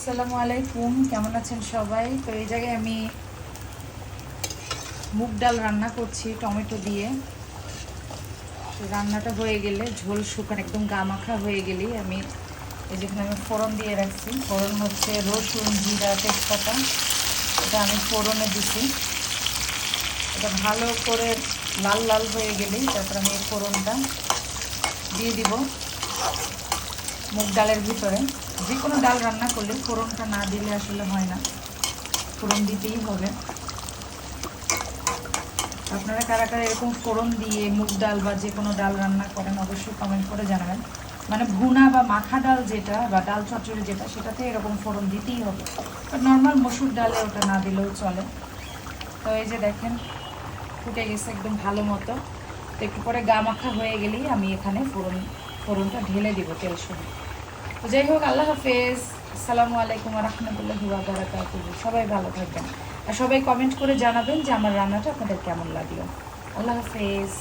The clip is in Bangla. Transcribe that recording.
আসসালামু আলাইকুম, কেমন আছেন সবাই? তো এই জায়গায় আমি মুগ ডাল রান্না করছি টমেটো দিয়ে। তো রান্নাটা হয়ে গেলে ঝোল শুকান একদম গামাখা হয়ে গেলেই আমি যেখানে আমি ফোড়ন দিয়ে রাখছি। ফোড়ন হচ্ছে রসুন, জিরা, তেজপাতা, এটা আমি ফোড়নে দিছি। এটা ভালো করে লাল লাল হয়ে গেলেই তারপর আমি এই ফোড়নটা দিয়ে দিব মুগ ডালের ভিতরে। যে কোনো ডাল রান্না করলে ফোড়নটা না দিলে আসলে হয় না, ফোড়ন দিতেই হবে। আপনারা কারা কারা এরকম ফোড়ন দিয়ে মুগ ডাল বা যে কোনো ডাল রান্না করেন অবশ্যই কমেন্ট করে জানাবেন। মানে ভুনা বা মাখা ডাল যেটা বা ডাল চচ্চড়ি যেটা, সেটাতে এরকম ফোড়ন দিতেই হবে। নর্মাল মসুর ডালে ওটা না দিলেও চলে। তো এই যে দেখেন ফুটে গেছে একদম ভালো মতো। তো একটু পরে গা মাখা হয়ে গেলেই আমি এখানে ফোড়নটা ঢেলে দিব তেল সহ। তো যাই হোক, আল্লাহ হাফেজ, আসসালামু আলাইকুম রহমতুল্লাহি ওয়া বারাকাতুহু। সবাই ভালো থাকবেন আর সবাই কমেন্ট করে জানাবেন যে আমার রান্নাটা আপনাদের কেমন লাগলো। আল্লাহ হাফেজ।